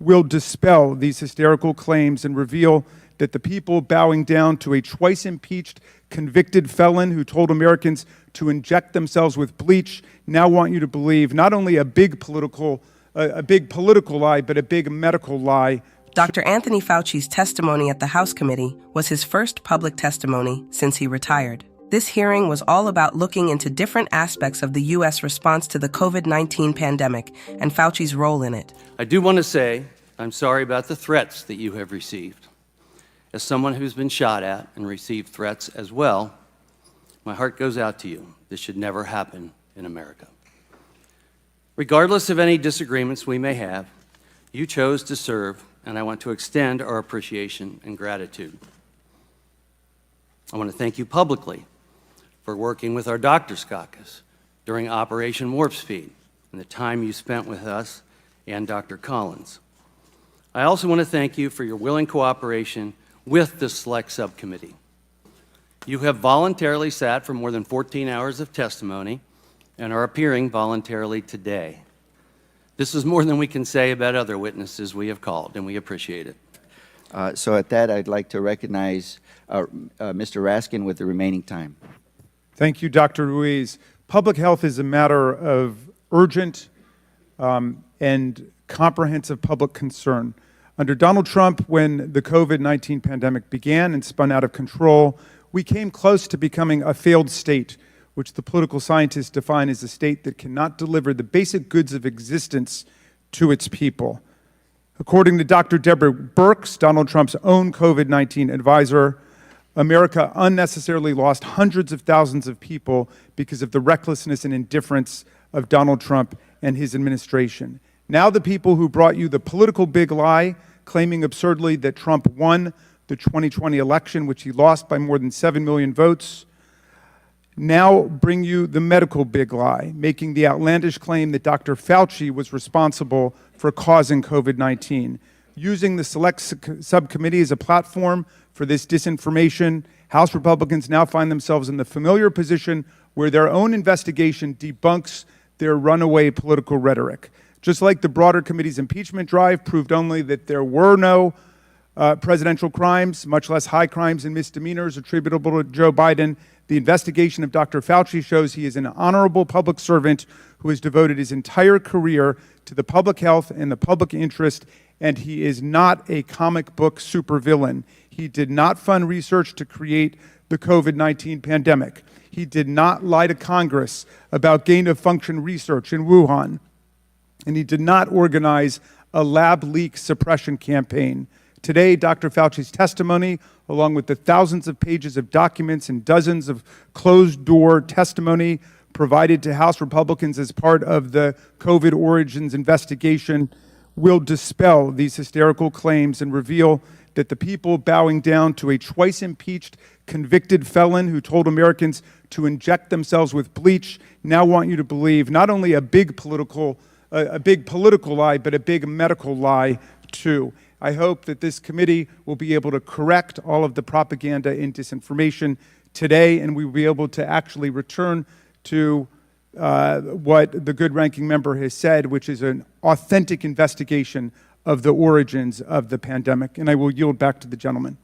will dispel these hysterical claims and reveal that the people bowing down to a twice impeached convicted felon who told Americans to inject themselves with bleach now want you to believe not only a big political lie, but a big medical lie. Dr. Anthony Fauci's testimony at the House Committee was his first public testimony since he retired. This hearing was all about looking into different aspects of the U.S. response to the COVID-19 pandemic and Fauci's role in it. I do want to say I'm sorry about the threats that you have received. As someone who's been shot at and received threats as well, my heart goes out to you. This should never happen in America. Regardless of any disagreements we may have, you chose to serve, and I want to extend our appreciation and gratitude. I want to thank you publicly for working with our Doctors Caucus during Operation Warp Speed and the time you spent with us and Dr. Collins. I also want to thank you for your willing cooperation with the Select Subcommittee. You have voluntarily sat for more than 14 hours of testimony and are appearing voluntarily today. This is more than we can say about other witnesses we have called, and we appreciate it. So at that, I'd like to recognize Mr. Raskin with the remaining time. Thank you, Dr. Ruiz. Public health is a matter of urgent and comprehensive public concern. Under Donald Trump, when the COVID-19 pandemic began and spun out of control, we came close to becoming a failed state, which the political scientists define as a state that cannot deliver the basic goods of existence to its people. According to Dr. Deborah Birx, Donald Trump's own COVID-19 advisor, America unnecessarily lost hundreds of thousands of people because of the recklessness and indifference of Donald Trump and his administration. Now the people who brought you the political big lie, claiming absurdly that Trump won the 2020 election, which he lost by more than 7 million votes, now bring you the medical big lie, making the outlandish claim that Dr. Fauci was responsible for causing COVID-19. Using the Select Subcommittee as a platform for this disinformation, House Republicans now find themselves in the familiar position where their own investigation debunks their runaway political rhetoric. Just like the broader committee's impeachment drive proved only that there were no presidential crimes, much less high crimes and misdemeanors attributable to Joe Biden, the investigation of Dr. Fauci shows he is an honorable public servant who has devoted his entire career to the public health and the public interest, and he is not a comic book supervillain. He did not fund research to create the COVID-19 pandemic. He did not lie to Congress about gain-of-function research in Wuhan. And he did not organize a lab leak suppression campaign. Today, Dr. Fauci's testimony, along with the thousands of pages of documents and dozens of closed-door testimony provided to House Republicans as part of the COVID origins investigation, will dispel these hysterical claims and reveal that the people bowing down to a twice-impeached convicted felon who told Americans to inject themselves with bleach now want you to believe not only a big political lie, but a big medical lie, too. I hope that this committee will be able to correct all of the propaganda and disinformation today, and we will be able to actually return to what the good ranking member has said, which is an authentic investigation of the origins of the pandemic. And I will yield back to the gentleman.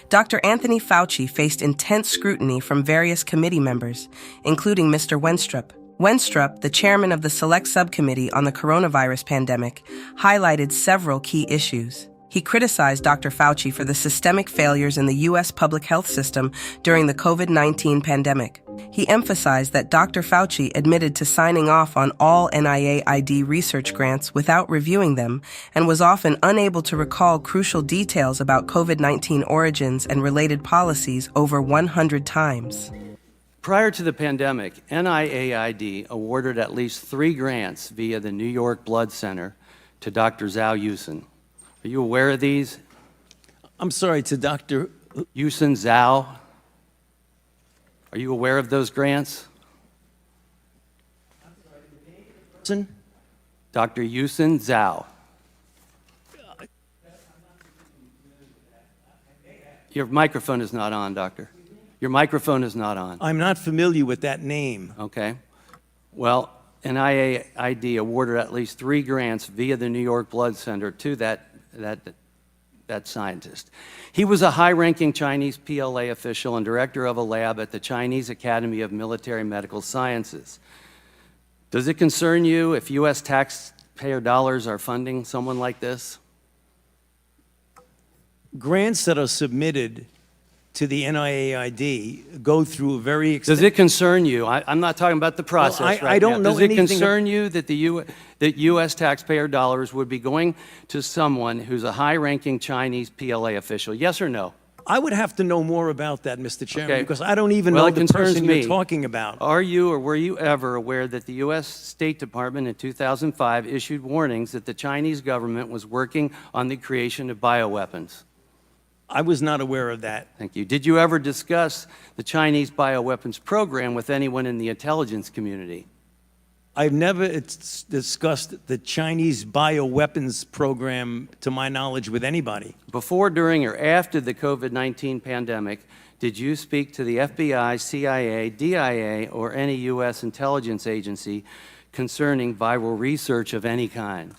Dr. Anthony Fauci faced intense scrutiny from various committee members, including Mr. Wenstrup. Wenstrup, the chairman of the Select Subcommittee on the coronavirus pandemic, highlighted several key issues. He criticized Dr. Fauci for the systemic failures in the U.S. public health system during the COVID-19 pandemic. He emphasized that Dr. Fauci admitted to signing off on all NIAID research grants without reviewing them and was often unable to recall crucial details about COVID-19 origins and related policies over 100 times. Prior to the pandemic, NIAID awarded at least 3 grants via the New York Blood Center to Dr. Zhao Yusen. Are you aware of these? I'm sorry, to Dr. Yusen Zhao. Are you aware of those grants? I'm sorry, the name of the person? Dr. Yusen Zhao. Your microphone is not on, Doctor. Your microphone is not on. I'm not familiar with that name. Okay. Well, NIAID awarded at least 3 grants via the New York Blood Center to that scientist. He was a high-ranking Chinese PLA official and director of a lab at the Chinese Academy of Military Medical Sciences. Does it concern you if U.S. taxpayer dollars are funding someone like this? Grants that are submitted to the NIAID go through a very Does extensive... it concern you? I'm not talking about the process Well, I right don't now. know Does it anything concern you that that U.S. taxpayer dollars would be going to someone who's a high-ranking Chinese PLA official? Yes or no? I would have to know more about that, Mr. Chairman, Okay. because I don't even Well, know it the concerns person me. you're talking about. Are you or were you ever aware that the U.S. State Department in 2005 issued warnings that the Chinese government was working on the creation of bioweapons? I was not aware of that. Thank you. Did you ever discuss the Chinese bioweapons program with anyone in the intelligence community? I've never discussed the Chinese bioweapons program, to my knowledge, with anybody. Before, during, or after the COVID-19 pandemic, did you speak to the FBI, CIA, DIA, or any U.S. intelligence agency concerning viral research of any kind?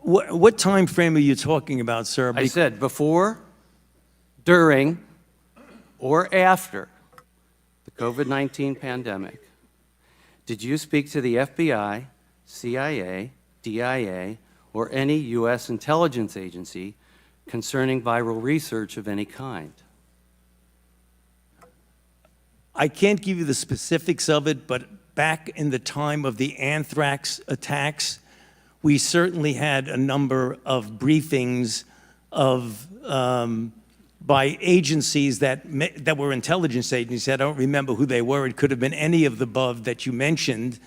What time frame are you talking about, sir? I said before, during, or after the COVID-19 pandemic. Did you speak to the FBI, CIA, DIA, or any U.S. intelligence agency concerning viral research of any kind? I can't give you the specifics of it, but back in the time of the anthrax attacks, we certainly had a number of briefings of by agencies that were intelligence agencies. I don't remember who they were. It could have been any of the above that you mentioned,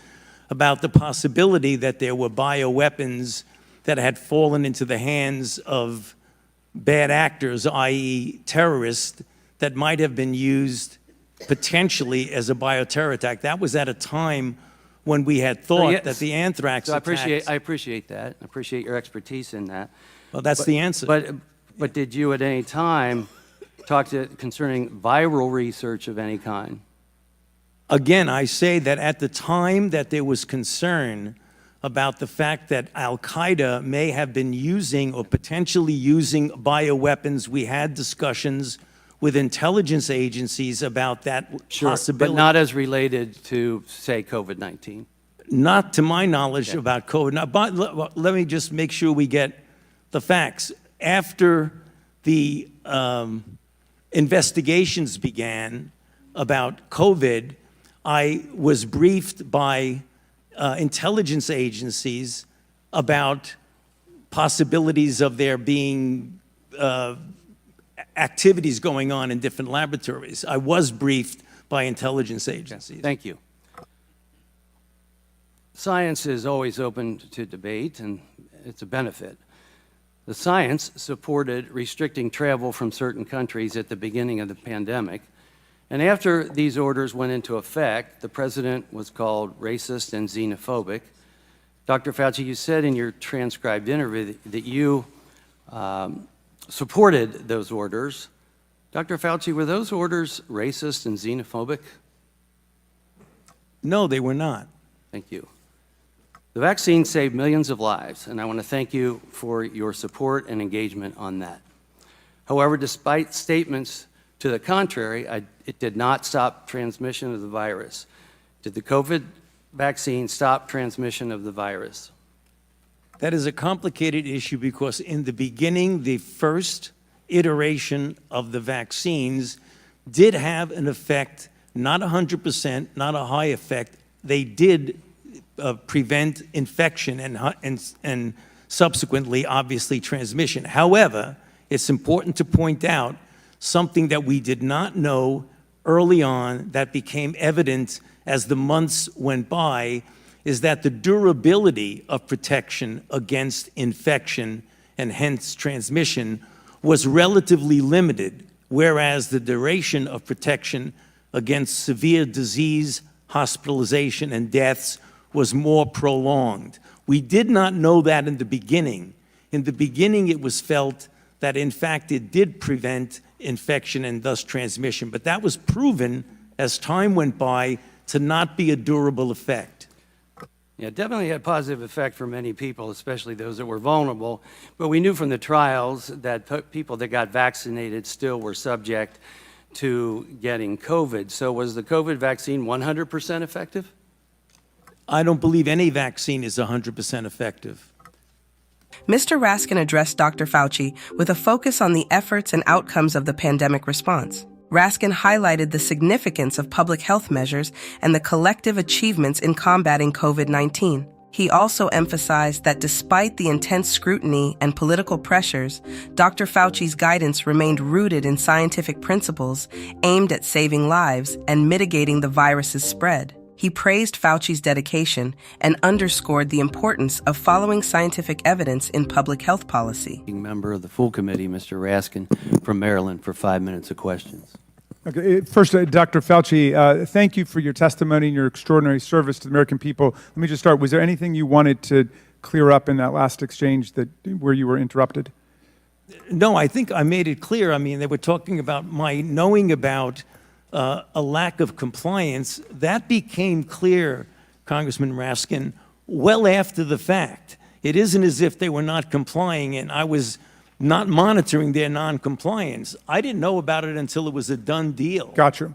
about the possibility that there were bioweapons that had fallen into the hands of bad actors, i.e. terrorists, that might have been used potentially as a bioterror attack. That was at a time when we had thought that the anthrax I attacks... appreciate that. I appreciate your expertise in that. Well, that's the answer. But did you at any time talk concerning viral research of any kind? Again, I say that at the time that there was concern about the fact that Al-Qaeda may have been using or potentially using bioweapons, we had discussions with intelligence agencies about that possibility. But not as related to, say, COVID-19. Not to my knowledge about COVID. Now, but let me just make sure we get the facts. After the investigations began about COVID, I was briefed by intelligence agencies about possibilities of there being activities going on in different laboratories. I was briefed by intelligence agencies. Thank you. Science is always open to debate, and it's a benefit. The science supported restricting travel from certain countries at the beginning of the pandemic, and after these orders went into effect, the president was called racist and xenophobic. Dr. Fauci, you said in your transcribed interview that you supported those orders. Dr. Fauci, were those orders racist and xenophobic? No, they were not. Thank you. The vaccine saved millions of lives, and I want to thank you for your support and engagement on that. However, despite statements to the contrary, it did not stop transmission of the virus. Did the COVID vaccine stop transmission of the virus? That is a complicated issue because in the beginning, the first iteration of the vaccines did have an effect, not 100%, not a high effect. They did prevent infection and subsequently, obviously, transmission. However, it's important to point out something that we did not know early on that became evident as the months went by, is that the durability of protection against infection and hence transmission was relatively limited, whereas the duration of protection against severe disease, hospitalization, and deaths was more prolonged. We did not know that in the beginning. In the beginning, it was felt that, in fact, it did prevent infection and thus transmission, but that was proven as time went by to not be a durable effect. Yeah, definitely had positive effect for many people, especially those that were vulnerable. But we knew from the trials that people that got vaccinated still were subject to getting COVID. So was the COVID vaccine 100% effective? I don't believe any vaccine is 100% effective. Mr. Raskin addressed Dr. Fauci with a focus on the efforts and outcomes of the pandemic response. Raskin highlighted the significance of public health measures and the collective achievements in combating COVID-19. He also emphasized that despite the intense scrutiny and political pressures, Dr. Fauci's guidance remained rooted in scientific principles aimed at saving lives and mitigating the virus's spread. He praised Fauci's dedication and underscored the importance of following scientific evidence in public health policy. Member of the full committee, Mr. Raskin from Maryland, for 5 minutes of questions. Okay, first, Dr. Fauci, thank you for your testimony and your extraordinary service to the American people. Let me just start. Was there anything you wanted to clear up in that last exchange where you were interrupted? No, I think I made it clear. I mean, they were talking about my knowing about a lack of compliance. That became clear, Congressman Raskin, well after the fact. It isn't as if they were not complying and I was not monitoring their non-compliance. I didn't know about it until it was a done deal. Gotcha.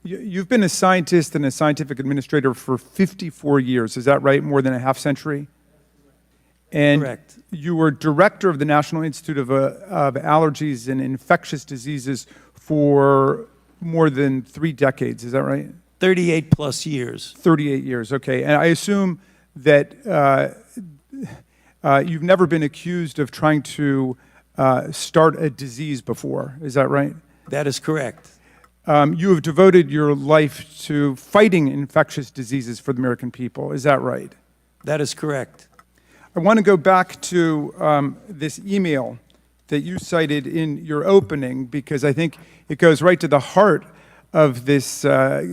You've been a scientist and a scientific administrator for 54 years. Is that right? More than a half century? And correct. You were director of the National Institute of Allergies and Infectious Diseases for more than 3 decades. Is that right? 38 plus years. 38 years, okay. And I assume that you've never been accused of trying to start a disease before. Is that right? That is correct. You have devoted your life to fighting infectious diseases for the American people. Is that right? That is correct. I want to go back to this email that you cited in your opening, because I think it goes right to the heart of this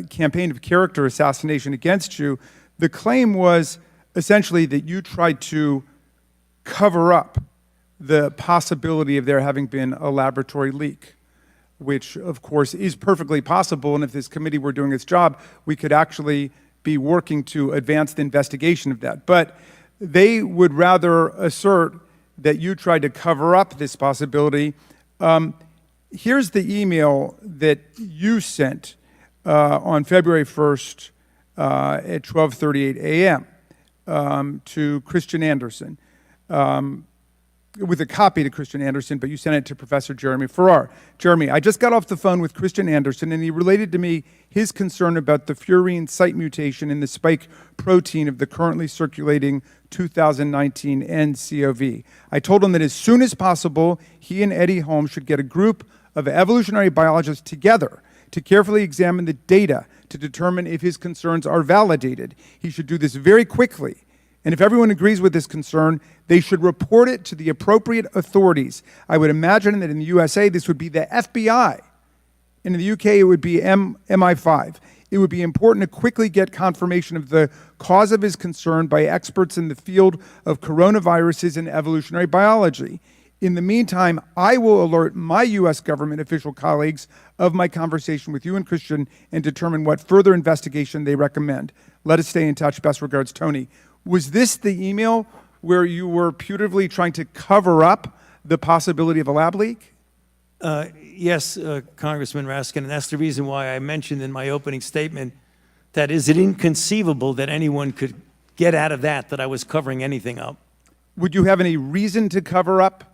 campaign of character assassination against you. The claim was essentially that you tried to cover up the possibility of there having been a laboratory leak, which of course is perfectly possible. And if this committee were doing its job, we could actually be working to advance the investigation of that. But they would rather assert that you tried to cover up this possibility. Here's the email that you sent on February 1st at 12:38 a.m. To Christian Anderson, with a copy to Christian Anderson, but you sent it to Professor Jeremy Farrar. Jeremy, I just got off the phone with Christian Anderson, and he related to me his concern about the furin site mutation in the spike protein of the currently circulating 2019 nCoV. I told him that as soon as possible, he and Eddie Holmes should get a group of evolutionary biologists together to carefully examine the data to determine if his concerns are validated. He should do this very quickly. And if everyone agrees with this concern, they should report it to the appropriate authorities. I would imagine that in the USA, this would be the FBI. And in the UK, it would be MI5. It would be important to quickly get confirmation of the cause of his concern by experts in the field of coronaviruses and evolutionary biology. In the meantime, I will alert my U.S. government official colleagues of my conversation with you and Christian and determine what further investigation they recommend. Let us stay in touch. Best regards, Tony. Was this the email where you were putatively trying to cover up the possibility of a lab leak? Yes, Congressman Raskin, and that's the reason why I mentioned in my opening statement that is it inconceivable that anyone could get out of that I was covering anything up. Would you have any reason to cover up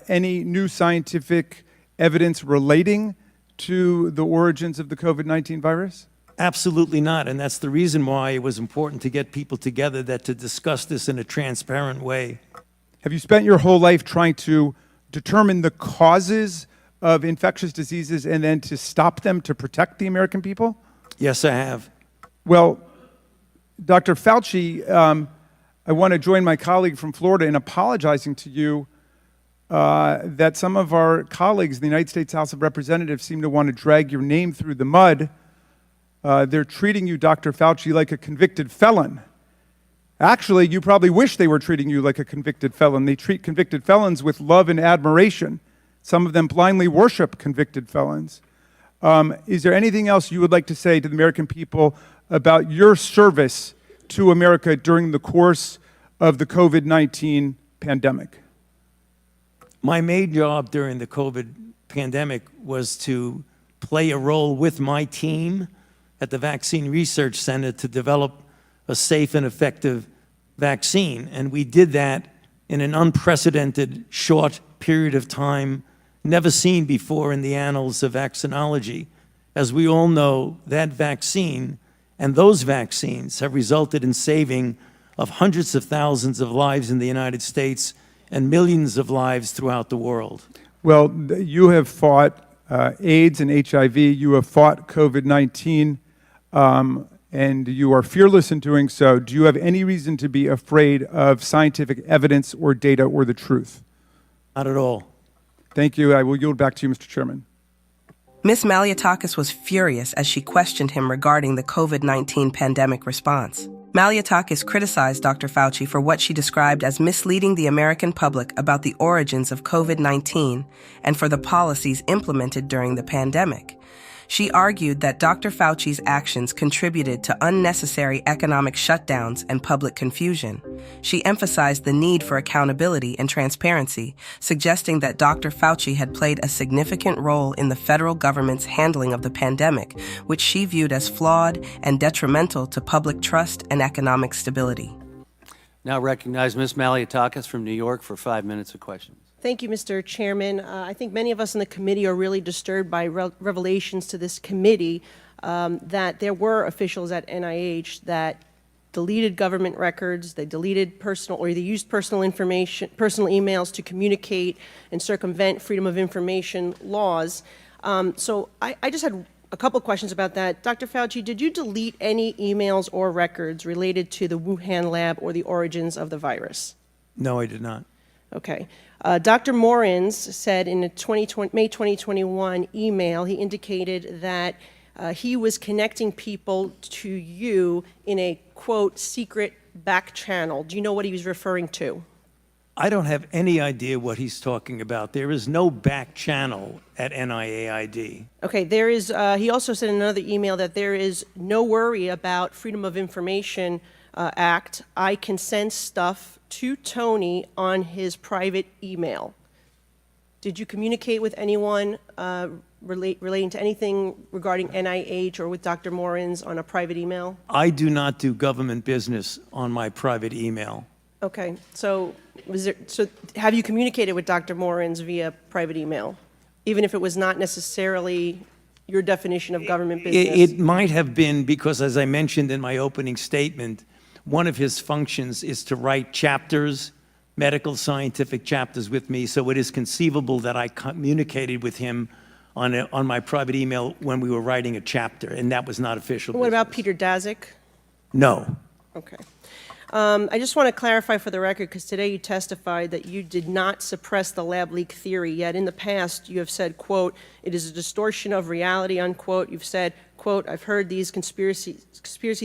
any new scientific evidence relating to the origins of the COVID-19 virus? Absolutely not, and that's the reason why it was important to get people together to discuss this in a transparent way. Have you spent your whole life trying to determine the causes of infectious diseases and then to stop them to protect the American people? Yes, I have. Well, Dr. Fauci, I want to join my colleague from Florida in apologizing to you that some of our colleagues in the United States House of Representatives seem to want to drag your name through the mud. They're treating you, Dr. Fauci, like a convicted felon. Actually, you probably wish they were treating you like a convicted felon. They treat convicted felons with love and admiration. Some of them blindly worship convicted felons. Is there anything else you would like to say to the American people about your service to America during the course of the COVID-19 pandemic? My main job during the COVID pandemic was to play a role with my team at the Vaccine Research Center to develop a safe and effective vaccine. And we did that in an unprecedented short period of time, never seen before in the annals of vaccinology. As we all know, that vaccine and those vaccines have resulted in saving of hundreds of thousands of lives in the United States and millions of lives throughout the world. Well, you have fought AIDS and HIV. You have fought COVID-19, and you are fearless in doing so. Do you have any reason to be afraid of scientific evidence or data or the truth? Not at all. Thank you. I will yield back to you, Mr. Chairman. Ms. Malliotakis was furious as she questioned him regarding the COVID-19 pandemic response. Malliotakis criticized Dr. Fauci for what she described as misleading the American public about the origins of COVID-19 and for the policies implemented during the pandemic. She argued that Dr. Fauci's actions contributed to unnecessary economic shutdowns and public confusion. She emphasized the need for accountability and transparency, suggesting that Dr. Fauci had played a significant role in the federal government's handling of the pandemic, which she viewed as flawed and detrimental to public trust and economic stability. Now recognize Ms. Malliotakis from New York for 5 minutes of questions. Thank you, Mr. Chairman. I think many of us in the committee are really disturbed by revelations to this committee that there were officials at NIH that deleted government records, they deleted personal, or they used personal information, personal emails to communicate and circumvent freedom of information laws. So I just had a couple questions about that. Dr. Fauci, did you delete any emails or records related to the Wuhan lab or the origins of the virus? No, I did not. Okay. Dr. Morins said in a May 2021 email, he indicated that he was connecting people to you in a, quote, secret back channel. Do you know what he was referring to? I don't have any idea what he's talking about. There is no back channel at NIAID. Okay, there is, he also said in another email that there is no worry about Freedom of Information Act. I can send stuff to Tony on his private email. Did you communicate with anyone relating to anything regarding NIH or with Dr. Morins on a private email? I do not do government business on my private email. Okay, so have you communicated with Dr. Morins via private email, even if it was not necessarily your definition of government business? It might have been because, as I mentioned in my opening statement, one of his functions is to write chapters, medical scientific chapters with me, so it is conceivable that I communicated with him on my private email when we were writing a chapter, and that was not official What business. about Peter Daszak? No. Okay. I just want to clarify for the record, because today you testified that you did not suppress the lab leak theory, yet in the past you have said, quote, it is a distortion of reality, unquote. You've said, quote, I've heard these conspiracy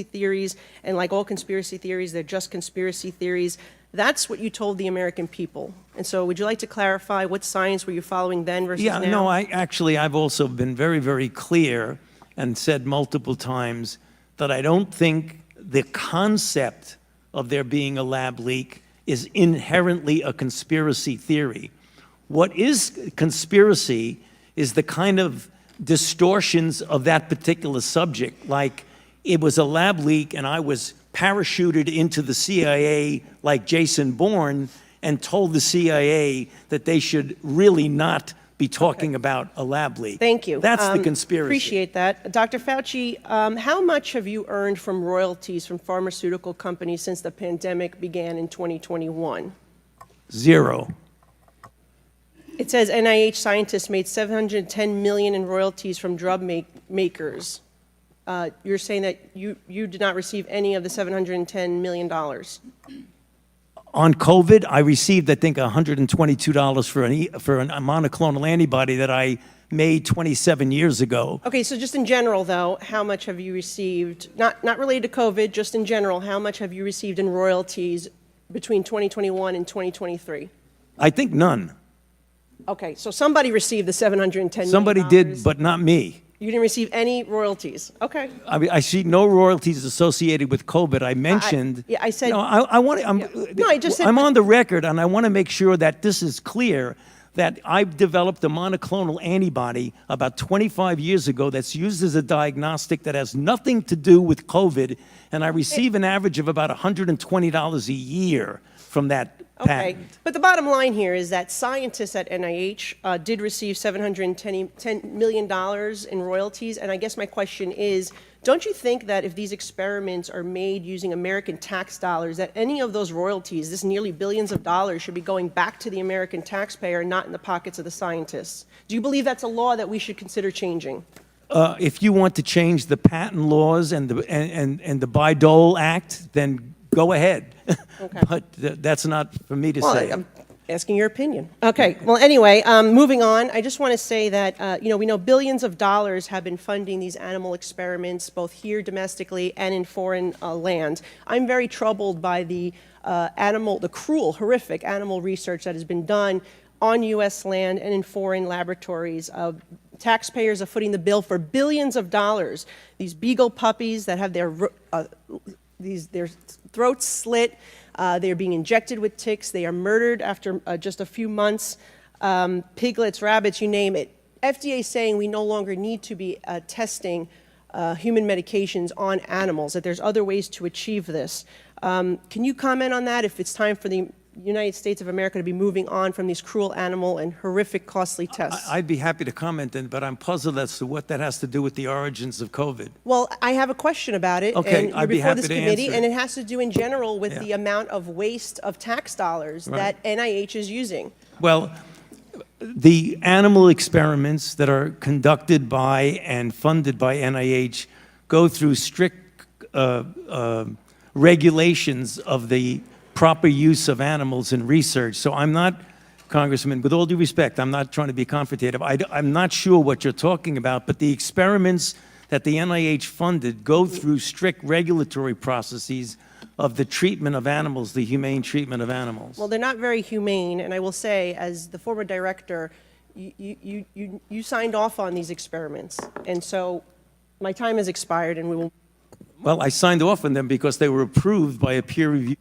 theories, and like all conspiracy theories, they're just conspiracy theories. That's what you told the American people. And so would you like to clarify what science were you following then versus now? Yeah, no, I've also been very, very clear and said multiple times that I don't think the concept of there being a lab leak is inherently a conspiracy theory. What is conspiracy is the kind of distortions of that particular subject, like it was a lab leak and I was parachuted into the CIA like Jason Bourne and told the CIA that they should really not be talking about a lab leak. Thank you. That's the conspiracy. Appreciate that. Dr. Fauci, how much have you earned from royalties from pharmaceutical companies since the pandemic began in 2021? Zero. It says NIH scientists made $710 million in royalties from drug makers. You're saying that you did not receive any of the $710 million. On COVID, I received, I think, $122 for a monoclonal antibody that I made 27 years ago. Okay, so just in general, though, how much have you received, not related to COVID, just in general, how much have you received in royalties between 2021 and 2023? I think none. Okay, so somebody received the $710 million. Somebody did, but not me. You didn't receive any royalties. Okay. I mean, I see no royalties associated with COVID. I mentioned. yeah, I said- No, I want to. No, I just said- I'm on the record, and I want to make sure that this is clear. That I've developed a monoclonal antibody about 25 years ago that's used as a diagnostic that has nothing to do with COVID, and I receive an average of about $120 a year from that Okay, patent. but the bottom line here is that scientists at NIH did receive $710 million in royalties, and I guess my question is, don't you think that if these experiments are made using American tax dollars, that any of those royalties, this nearly billions of dollars, should be going back to the American taxpayer, not in the pockets of the scientists? Do you believe that's a law that we should consider changing? If you want to change the patent laws and the Bayh-Dole Act, then go ahead. Okay. But that's not for me to Well, say. I'm asking your opinion. Okay, well, anyway, moving on, I just want to say that, we know billions of dollars have been funding these animal experiments, both here domestically and in foreign lands. I'm very troubled by the cruel, horrific animal research that has been done on U.S. land and in foreign laboratories. Taxpayers are footing the bill for billions of dollars. These beagle puppies that have their throats slit, they are being injected with ticks, they are murdered after just a few months, piglets, rabbits, you name it. FDA is saying we no longer need to be testing human medications on animals, that there's other ways to achieve this. Can you comment on that, if it's time for the United States of America to be moving on from these cruel animal and horrific costly tests? I'd be happy to comment, but I'm puzzled as to what that has to do with the origins of COVID. Well, I have a question about it. Okay, and you're I'd be before happy this to committee, answer. and it has to do in general with Yeah. the amount of waste of tax dollars that NIH is using. Well, the animal experiments that are conducted by and funded by NIH go through strict regulations of the proper use of animals in research. So I'm not, Congressman, with all due respect, I'm not trying to be confrontative. I'm not sure what you're talking about, but the experiments that the NIH funded go through strict regulatory processes of the treatment of animals, the humane treatment of animals. Well, they're not very humane, and I will say, as the former director, you signed off on these experiments, and so my time has expired, and we will. Well, I signed off on them because they were approved by a peer review.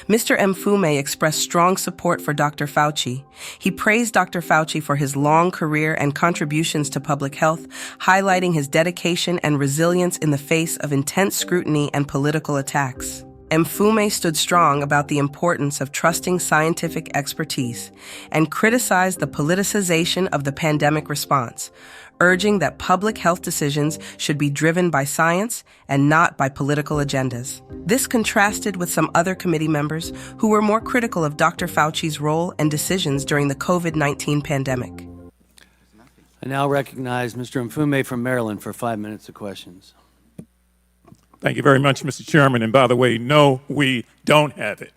Mr. Mfume expressed strong support for Dr. Fauci. He praised Dr. Fauci for his long career and contributions to public health, highlighting his dedication and resilience in the face of intense scrutiny and political attacks. Mfume stood strong about the importance of trusting scientific expertise and criticized the politicization of the pandemic response, urging that public health decisions should be driven by science and not by political agendas. This contrasted with some other committee members who were more critical of Dr. Fauci's role and decisions during the COVID-19 pandemic. I now recognize Mr. Mfume from Maryland for 5 minutes of questions. Thank you very much, Mr. Chairman. And by the way, no, we don't have it.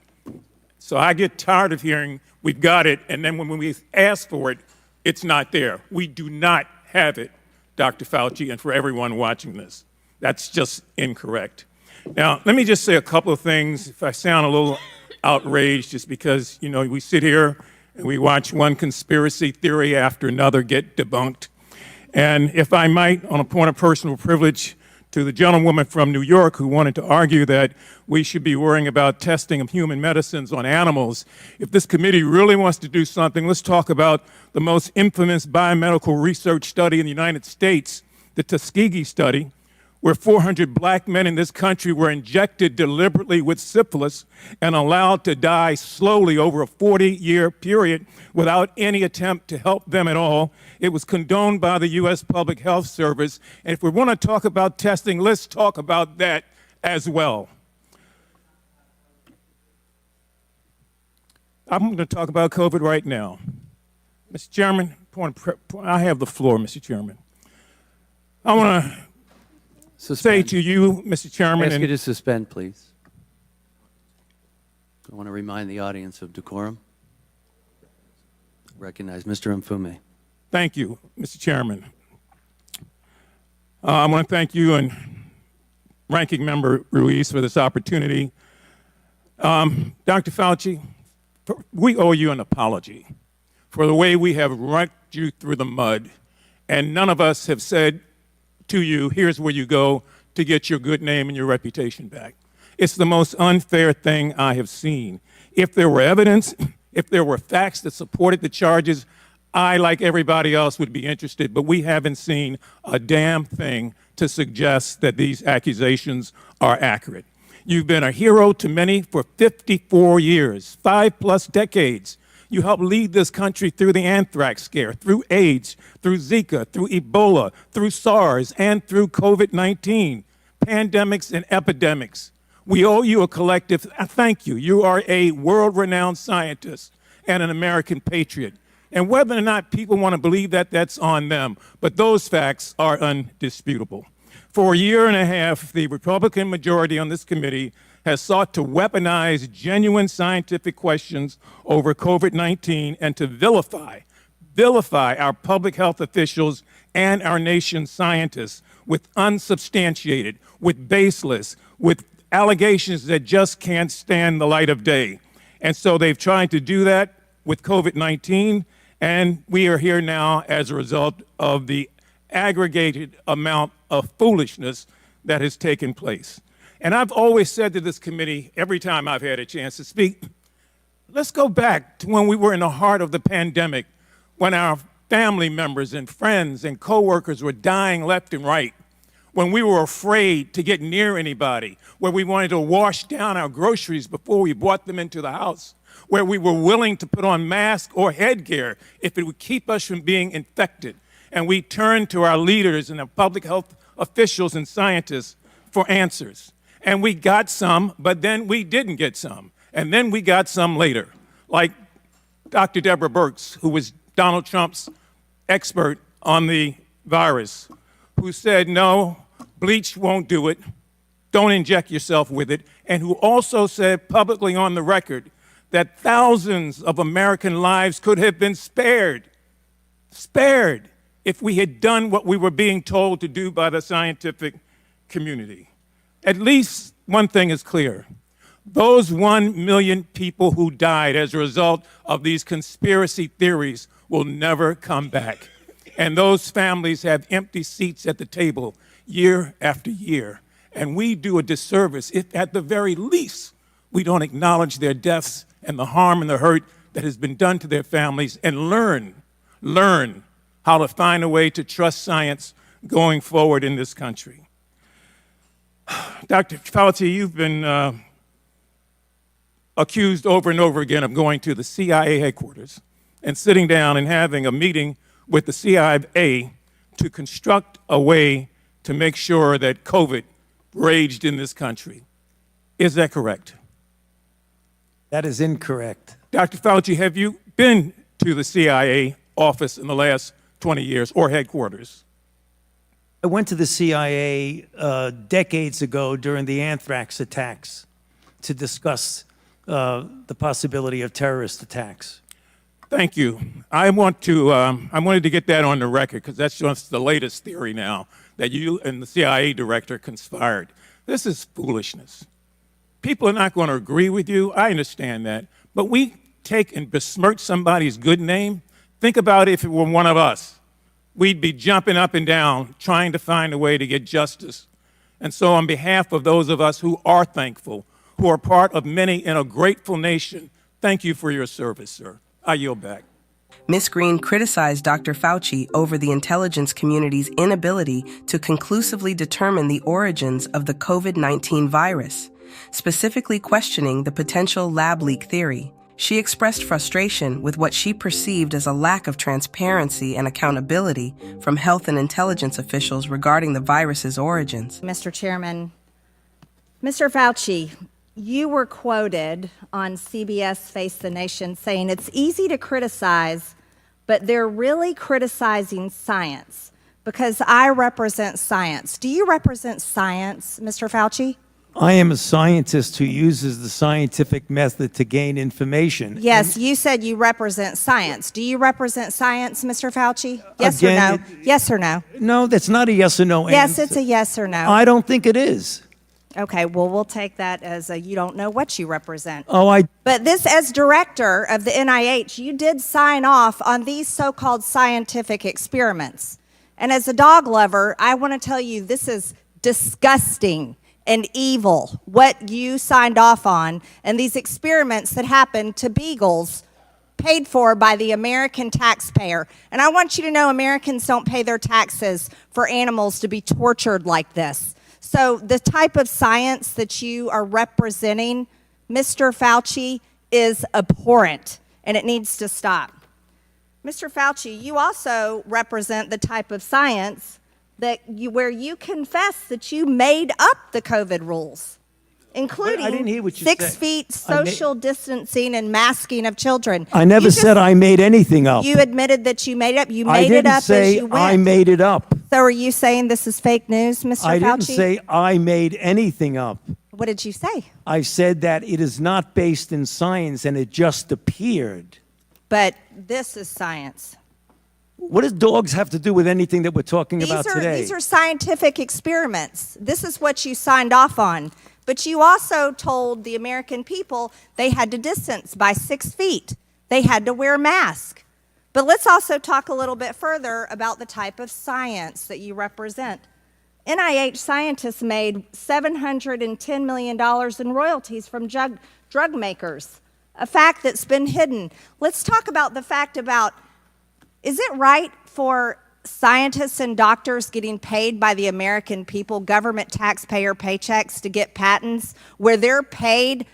So I get tired of hearing we've got it, and then when we ask for it, it's not there. We do not have it, Dr. Fauci, and for everyone watching this. That's just incorrect. Now, let me just say a couple of things. If I sound a little outraged, just because, you know, we sit here and we watch one conspiracy theory after another get debunked. And if I might, on a point of personal privilege, to the gentlewoman from New York who wanted to argue that we should be worrying about testing of human medicines on animals. If this committee really wants to do something, let's talk about the most infamous biomedical research study in the United States, the Tuskegee study, where 400 black men in this country were injected deliberately with syphilis and allowed to die slowly over a 40-year period without any attempt to help them at all. It was condoned by the U.S. Public Health Service. And if we want to talk about testing, let's talk about that as well. I'm going to talk about COVID right now. Mr. Chairman, I have the floor, Mr. Chairman. I want to say to you, Mr. Chairman, I ask you to suspend, please. I want to remind the audience of decorum. Recognize Mr. Mfume. Thank you, Mr. Chairman. I want to thank you and Ranking Member Ruiz for this opportunity. Dr. Fauci, we owe you an apology for the way we have run you through the mud and none of us have said to you, here's where you go to get your good name and your reputation back. It's the most unfair thing I have seen. If there were evidence, if there were facts that supported the charges, I, like everybody else, would be interested, but we haven't seen a damn thing to suggest that these accusations are accurate. You've been a hero to many for 54 years, 5+ decades. You helped lead this country through the anthrax scare, through AIDS, through Zika, through Ebola, through SARS, and through COVID-19, pandemics and epidemics. We owe you a collective thank you. You are a world-renowned scientist and an American patriot. And whether or not people want to believe that, that's on them. But those facts are undisputable. For a year and a half, the Republican majority on this committee has sought to weaponize genuine scientific questions over COVID-19 and to vilify our public health officials and our nation's scientists with unsubstantiated, with baseless, with allegations that just can't stand the light of day. And so they've tried to do that with COVID-19, and we are here now as a result of the aggregated amount of foolishness that has taken place. And I've always said to this committee, every time I've had a chance to speak, let's go back to when we were in the heart of the pandemic, when our family members and friends and coworkers were dying left and right, when we were afraid to get near anybody, where we wanted to wash down our groceries before we brought them into the house, where we were willing to put on masks or headgear if it would keep us from being infected. And we turned to our leaders and our public health officials and scientists for answers. And we got some, but then we didn't get some. And then we got some later, like Dr. Deborah Birx, who was Donald Trump's expert on the virus, who said, no, bleach won't do it, don't inject yourself with it, and who also said publicly on the record that thousands of American lives could have been spared if we had done what we were being told to do by the scientific community. At least one thing is clear. Those 1 million people who died as a result of these conspiracy theories will never come back. And those families have empty seats at the table year after year. And we do a disservice if, at the very least, we don't acknowledge their deaths and the harm and the hurt that has been done to their families and learn how to find a way to trust science going forward in this country. Dr. Fauci, you've been accused over and over again of going to the CIA headquarters and sitting down and having a meeting with the CIA to construct a way to make sure that COVID raged in this country. Is that correct? That is incorrect. Dr. Fauci, have you been to the CIA office in the last 20 years or headquarters? I went to the CIA decades ago during the anthrax attacks to discuss the possibility of terrorist attacks. Thank you. I wanted to get that on the record because that's just the latest theory now, that you and the CIA director conspired. This is foolishness. People are not going to agree with you. I understand that. But we take and besmirch somebody's good name. Think about if it were one of us. We'd be jumping up and down trying to find a way to get justice. And so on behalf of those of us who are thankful, who are part of many in a grateful nation, thank you for your service, sir. I yield back. Ms. Greene criticized Dr. Fauci over the intelligence community's inability to conclusively determine the origins of the COVID-19 virus, specifically questioning the potential lab leak theory. She expressed frustration with what she perceived as a lack of transparency and accountability from health and intelligence officials regarding the virus's origins. Mr. Chairman, Mr. Fauci, you were quoted on CBS Face the Nation saying it's easy to criticize, but they're really criticizing science because I represent science. Do you represent science, Mr. Fauci? I am a scientist who uses the scientific method to gain information. Yes, you said you represent science. Do you represent science, Mr. Fauci? Yes or no? Yes or no? No, that's not a yes or no answer. Yes, it's a yes or no. I don't think it is. Okay, well, we'll take that as a you don't know what you represent. Oh, But this, as director of the NIH, you did sign off on these so-called scientific experiments. And as a dog lover, I want to tell you this is disgusting and evil, what you signed off on, and these experiments that happened to beagles paid for by the American taxpayer. And I want you to know Americans don't pay their taxes for animals to be tortured like this. So the type of science that you are representing, Mr. Fauci, is abhorrent, and it needs to stop. Mr. Fauci, you also represent the type of science where you confess that you made up the COVID rules, including I didn't hear what you 6 said. feet social distancing and masking of children. I never said I made anything up. You admitted that you made it up. You I made it didn't up say as you went. I made it up. So are you saying this is fake news, Mr. Fauci? I didn't say I made anything up. What did you say? I said that it is not based in science and it just appeared. But this is science. What does dogs have to do with anything that we're talking about today? These are scientific experiments. This is what you signed off on. But you also told the American people they had to distance by 6 feet. They had to wear masks. But let's also talk a little bit further about the type of science that you represent. NIH scientists made $710 million in royalties from drug makers, a fact that's been hidden. Let's talk about the fact about, is it right for scientists and doctors getting paid by the American people, government taxpayer paychecks, to get patents where they're paid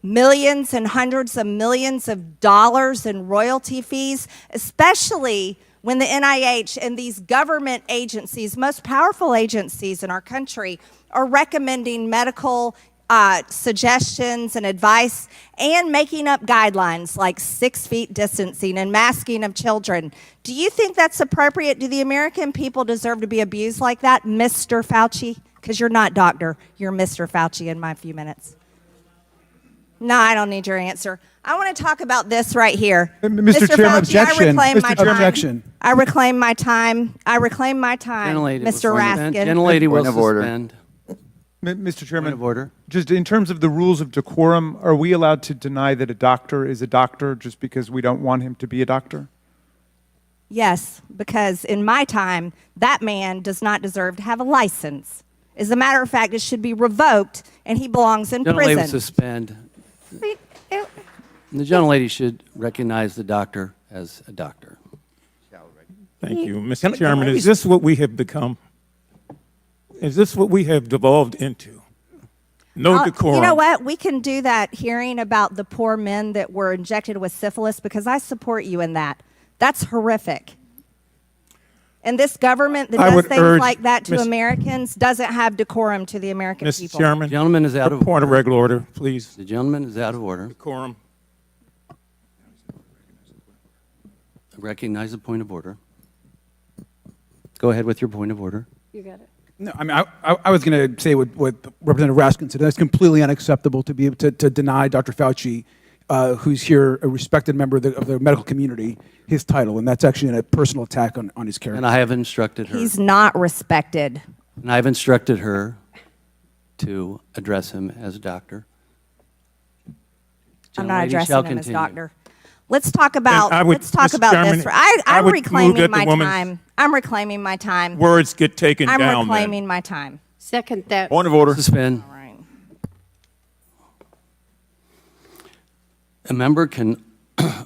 millions and hundreds of millions of dollars in royalty fees, especially when the NIH and these government agencies, most powerful agencies in our country, are recommending medical suggestions and advice and making up guidelines like 6 feet distancing and masking of children. Do you think that's appropriate? Do the American people deserve to be abused like that, Mr. Fauci? Because you're not doctor, you're Mr. Fauci in my few minutes. No, I don't need your answer. I want to talk about this right here. Mr. Chairman, Fauci, I reclaim my time. Objection. I reclaim my time. I reclaim my time, Gentlelady will Mr. suspend. Raskin. Gentlelady will Point of order. suspend. Mr. Chairman, Point of order. just in terms of the rules of decorum, are we allowed to deny that a doctor is a doctor just because we don't want him to be a doctor? Yes, because in my time, that man does not deserve to have a license. As a matter of fact, it should be revoked, and he belongs in Gentlelady will prison. suspend. The gentlelady should recognize the doctor as a doctor. Thank you. Mr. Chairman, is this what we have become? Is this what we have devolved into? No decorum. You know what? We can do that hearing about the poor men that were injected with syphilis, because I support you in that. That's horrific. And this government that I does would things urge like that to Ms. Americans doesn't have decorum to the American Mr. people. Chairman, Gentleman is out of point of regular order, please. The gentleman is out of order. Decorum. Recognize the point of order. Go ahead with your point of order. No, I mean, I was going to say what Representative Raskin said. That's completely unacceptable to be able to deny Dr. Fauci, who's here, a respected member of the medical community, his title, and that's actually a personal attack on his character. And I have instructed her. He's not respected. And I've instructed her to address him as a doctor. I'm not Gentlelady shall addressing him as continue. doctor. Let's talk about I would- let's talk Mr. about Chairman, this. I I'm would move reclaiming that the my woman's time. I'm reclaiming my time. Words get taken I'm down reclaiming my time. Second that. Point of order. Suspend. All right. A member can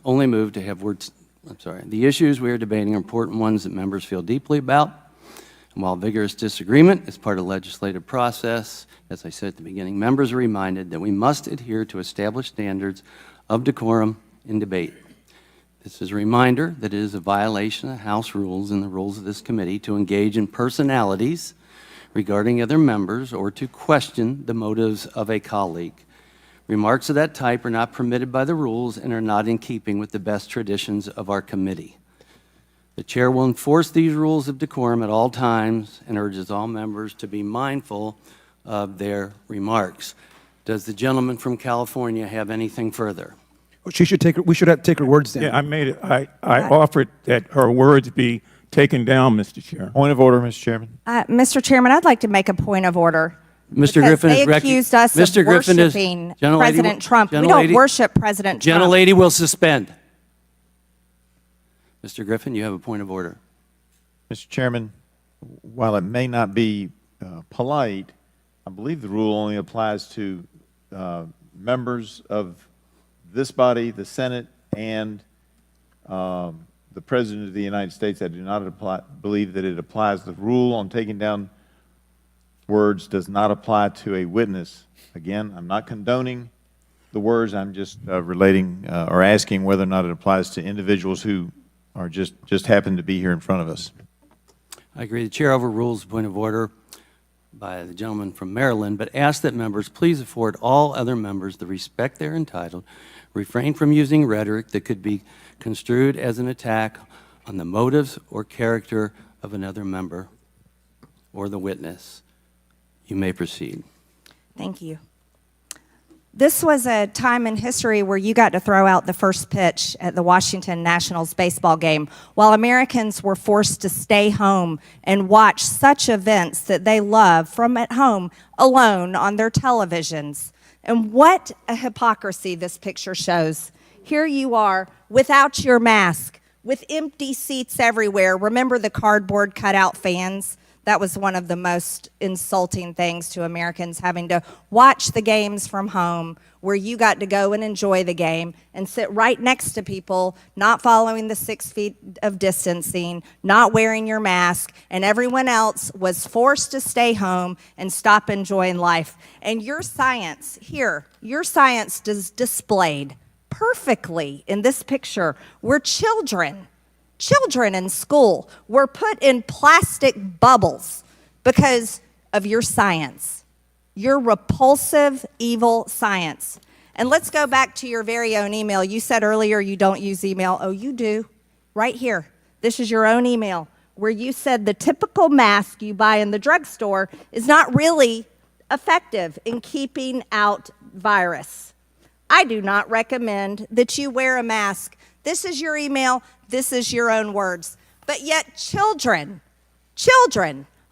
only move to have words. I'm sorry. The issues we are debating are important ones that members feel deeply about. And while vigorous disagreement is part of the legislative process, as I said at the beginning, members are reminded that we must adhere to established standards of decorum in debate. This is a reminder that it is a violation of House rules and the rules of this committee to engage in personalities regarding other members or to question the motives of a colleague. Remarks of that type are not permitted by the rules and are not in keeping with the best traditions of our committee. The chair will enforce these rules of decorum at all times and urges all members to be mindful of their remarks. Does the gentleman from California have anything further? We should take her words down. Yeah, I made it. I offered that her words be taken down, Mr. Chair. Point of order, Mr. Chairman. Mr. Chairman, I'd like to make a point of order. Mr. Because Griffin they is accused us Mr. of Griffin is- worshiping Gentlelady will- President Trump. We Gentlelady- don't worship President Trump. Gentlelady will suspend. Mr. Griffin, you have a point of order. Mr. Chairman, while it may not be polite, I believe the rule only applies to members of this body, the Senate, and the President of the United States. I do not believe that it applies. The rule on taking down words does not apply to a witness. Again, I'm not condoning the words. I'm just relating or asking whether or not it applies to individuals who are just happen to be here in front of us. I agree. The Chair overrules the point of order by the gentleman from Maryland, but ask that members please afford all other members the respect they're entitled, refrain from using rhetoric that could be construed as an attack on the motives or character of another member or the witness. You may proceed. Thank you. This was a time in history where you got to throw out the first pitch at the Washington Nationals baseball game, while Americans were forced to stay home and watch such events that they love from at home alone on their televisions. And what a hypocrisy this picture shows. Here you are without your mask, with empty seats everywhere. Remember the cardboard cutout fans? That was one of the most insulting things to Americans, having to watch the games from home where you got to go and enjoy the game and sit right next to people not following the 6 feet of distancing, not wearing your mask, and everyone else was forced to stay home and stop enjoying life. And your science here, your science is displayed perfectly in this picture where children in school were put in plastic bubbles because of your science, your repulsive, evil science. And let's go back to your very own email. You said earlier you don't use email. Oh, you do. Right here. This is your own email where you said the typical mask you buy in the drugstore is not really effective in keeping out virus. I do not recommend that you wear a mask. This is your email. This is your own words. But yet children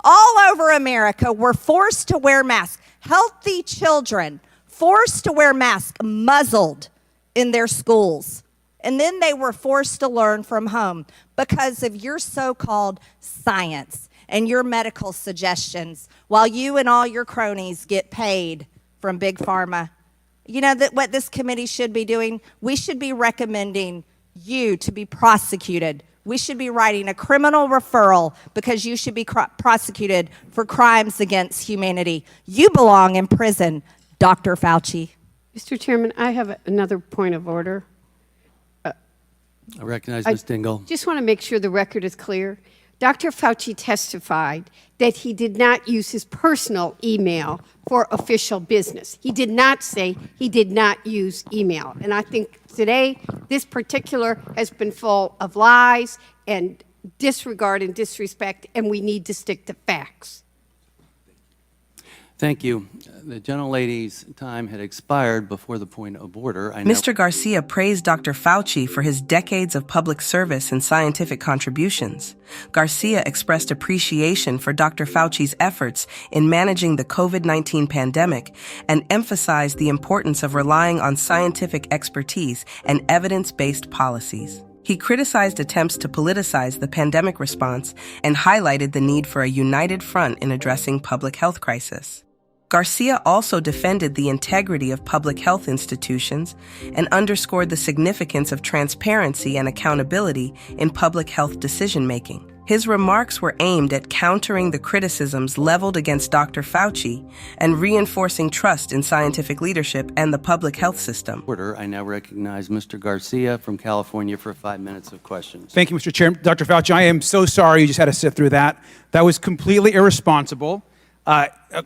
all over America were forced to wear masks. Healthy children forced to wear masks, muzzled in their schools. And then they were forced to learn from home because of your so-called science and your medical suggestions, while you and all your cronies get paid from Big Pharma. You know that what this committee should be doing? We should be recommending you to be prosecuted. We should be writing a criminal referral because you should be prosecuted for crimes against humanity. You belong in prison, Dr. Fauci. Mr. Chairman, I have another point of order. I recognize Ms. Dingell. Just want to make sure the record is clear. Dr. Fauci testified that he did not use his personal email for official business. He did not say he did not use email. And I think today, this particular has been full of lies and disregard and disrespect, and we need to stick to facts. Thank you. The gentlelady's time had expired before the point of order. Mr. Garcia praised Dr. Fauci for his decades of public service and scientific contributions. Garcia expressed appreciation for Dr. Fauci's efforts in managing the COVID-19 pandemic and emphasized the importance of relying on scientific expertise and evidence-based policies. He criticized attempts to politicize the pandemic response and highlighted the need for a united front in addressing public health crisis. Garcia also defended the integrity of public health institutions and underscored the significance of transparency and accountability in public health decision-making. His remarks were aimed at countering the criticisms leveled against Dr. Fauci and reinforcing trust in scientific leadership and the public health system. I now recognize Mr. Garcia from California for 5 minutes of questions. Thank you, Mr. Chairman. Dr. Fauci, I am so sorry you just had to sit through that. That was completely irresponsible.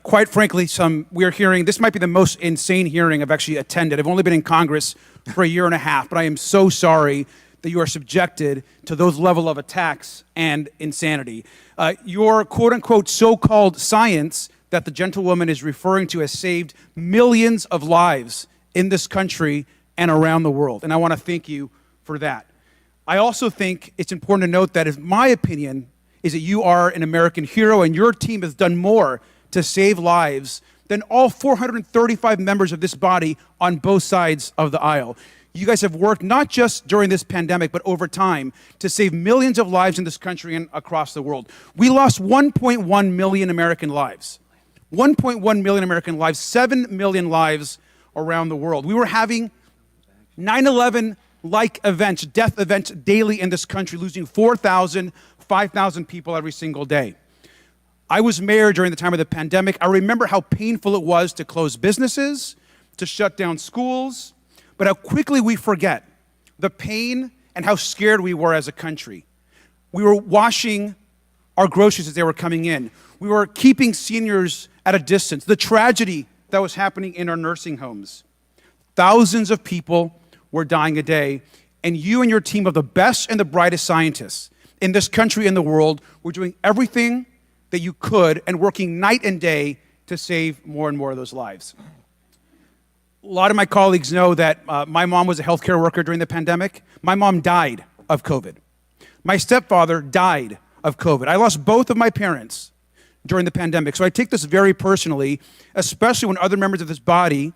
Quite frankly, we are hearing, this might be the most insane hearing I've actually attended. I've only been in Congress for a year and a half, but I am so sorry that you are subjected to those level of attacks and insanity. Your quote-unquote so-called science that the gentlewoman is referring to has saved millions of lives in this country and around the world, and I want to thank you for that. I also think it's important to note that, in my opinion, is that you are an American hero and your team has done more to save lives than all 435 members of this body on both sides of the aisle. You guys have worked not just during this pandemic, but over time to save millions of lives in this country and across the world. We lost 1.1 million American lives. 1.1 million American lives, 7 million lives around the world. We were having 9/11-like events, death events daily in this country, losing 4,000, 5,000 people every single day. I was mayor during the time of the pandemic. I remember how painful it was to close businesses, to shut down schools, but how quickly we forget the pain and how scared we were as a country. We were washing our groceries as they were coming in. We were keeping seniors at a distance. The tragedy that was happening in our nursing homes. Thousands of people were dying a day, and you and your team of the best and the brightest scientists in this country and the world were doing everything that you could and working night and day to save more and more of those lives. A lot of my colleagues know that my mom was a healthcare worker during the pandemic. My mom died of COVID. My stepfather died of COVID. I lost both of my parents during the pandemic. So I take this very personally, especially when other members of this body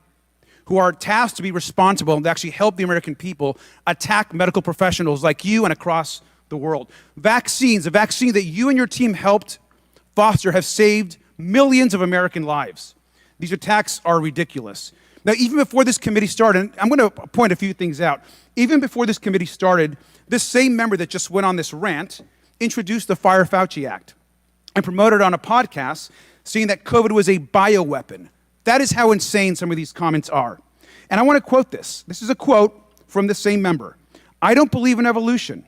who are tasked to be responsible and to actually help the American people attack medical professionals like you and across the world. Vaccines, a vaccine that you and your team helped foster, have saved millions of American lives. These attacks are ridiculous. Now, even before this committee started, and I'm going to point a few things out. Even before this committee started, this same member that just went on this rant introduced the Fire Fauci Act and promoted on a podcast saying that COVID was a bioweapon. That is how insane some of these comments are. And I want to quote this. This is a quote from the same member. "I don't believe in evolution.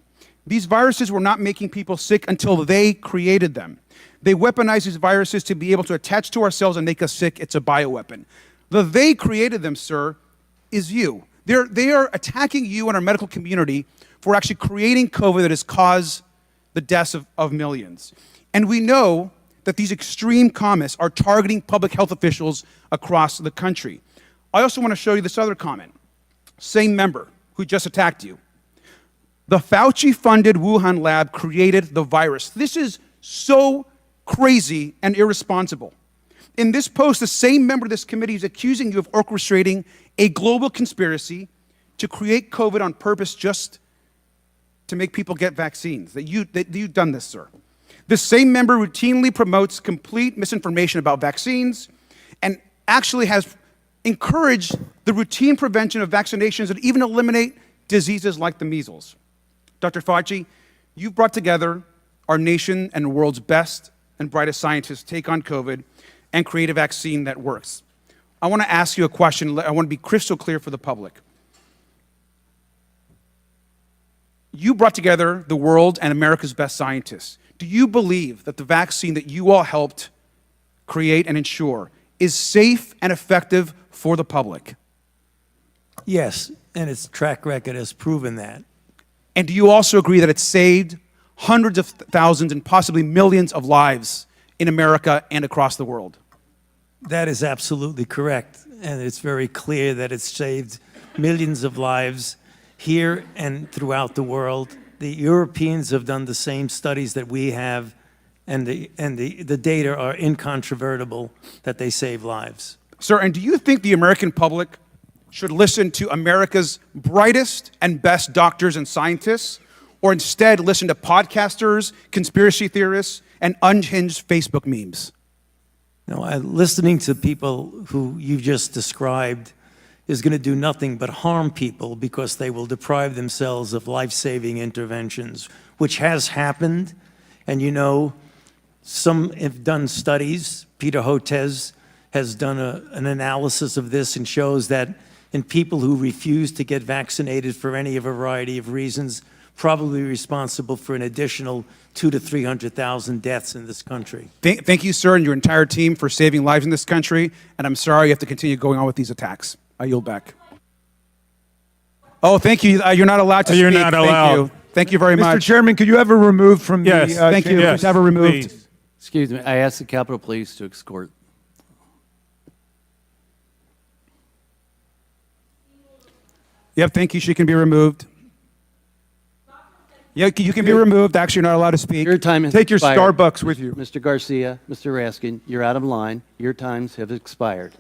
These viruses were not making people sick until they created them. They weaponize these viruses to be able to attach to our cells and make us sick. It's a bioweapon." The "they created them," sir, is you. They are attacking you and our medical community for actually creating COVID that has caused the deaths of millions. And we know that these extreme comments are targeting public health officials across the country. I also want to show you this other comment. Same member who just attacked you. "The Fauci-funded Wuhan lab created the virus." This is so crazy and irresponsible. In this post, the same member of this committee is accusing you of orchestrating a global conspiracy to create COVID on purpose just to make people get vaccines. That you've done this, sir. This same member routinely promotes complete misinformation about vaccines and actually has encouraged the routine prevention of vaccinations that even eliminate diseases like the measles. Dr. Fauci, you've brought together our nation and the world's best and brightest scientists to take on COVID and create a vaccine that works. I want to ask you a question. I want to be crystal clear for the public. You brought together the world and America's best scientists. Do you believe that the vaccine that you all helped create and ensure is safe and effective for the public? Yes, and its track record has proven that. And do you also agree that it saved hundreds of thousands and possibly millions of lives in America and across the world? That is absolutely correct, and it's very clear that it's saved millions of lives here and throughout the world. The Europeans have done the same studies that we have, and the data are incontrovertible that they save lives. Sir, and do you think the American public should listen to America's brightest and best doctors and scientists, or instead listen to podcasters, conspiracy theorists, and unhinged Facebook memes? No, listening to people who you just described is going to do nothing but harm people because they will deprive themselves of life-saving interventions, which has happened. And you know, some have done studies. Peter Hotez has done an analysis of this and shows that in people who refuse to get vaccinated for any variety of reasons, probably responsible for an additional 200,000 to 300,000 deaths in this country. Thank you, sir, and your entire team for saving lives in this country, and I'm sorry you have to continue going on with these attacks. I yield back. Oh, thank you. You're not allowed to You're speak. not allowed. Thank you. Thank you very much. Mr. Chairman, could you have her removed from Yes. the Thank you. chamber? Yes, Please have her removed. please. Excuse me, I ask the Capitol Police to escort. Yep, thank you. She can be removed. Yeah, you can be removed. Actually, you're not allowed to speak. Your time has Take your expired. Starbucks with you. Mr. Garcia, Mr. Raskin, you're out of line. Your times have expired.